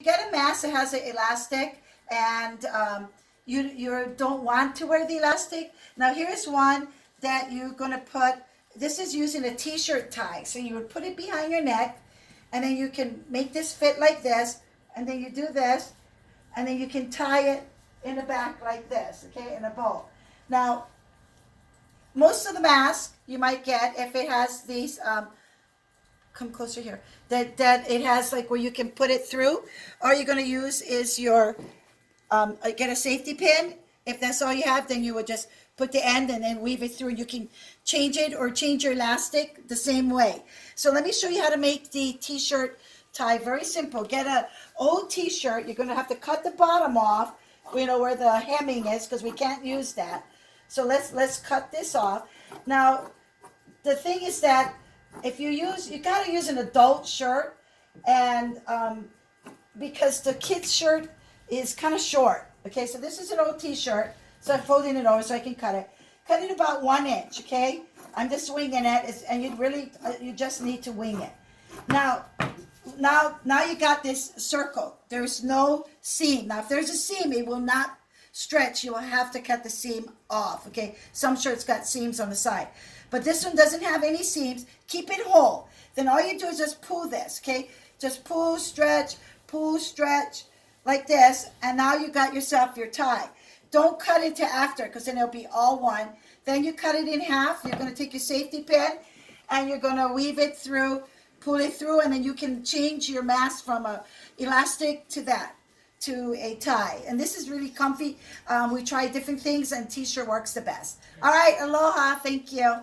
Get a mask that has an elastic, and you don't want to wear the elastic. Now here's one that you're gonna put. This is using a t-shirt tie. So you would put it behind your neck, and then you can make this fit like this, and then you do this, and then you can tie it in the back like this, okay, in a bow. Now, most of the masks you might get, if it has these come closer here, that it has like where you can put it through. All you're going to use is your get a safety pin. If that's all you have, then you would just put the end and then weave it through, and you can change it or change your elastic the same way. So let me show you how to make the t-shirt tie. Very simple. Get a old t-shirt. You're going to have to cut the bottom off, you know, where the hemming is, because we can't use that. So let's cut this off. Now the thing is that if you gotta use an adult shirt, and because the kid's shirt is kind of short. Okay, so this is an old t-shirt, so I'm folding it over so I can cut it. Cut it about 1 inch. Okay, I'm just winging it, and you just need to wing it. Now you got this circle. There's no seam. Now if there's a seam, it will not stretch. You will have to cut the seam off. Okay, some shirts got seams on the side, but this one doesn't have any seams. Keep it whole. Then all you do is just pull this. Okay, just pull, stretch, like this, and now you got yourself your tie. Don't cut it to after, because then it'll be all one. Then you cut it in half. You're going to take your safety pin, and you're going to weave it through, pull it through, and then you can change your mask from a elastic to a tie. And this is really comfy. We tried different things, and t-shirt works the best. All right, aloha. Thank you.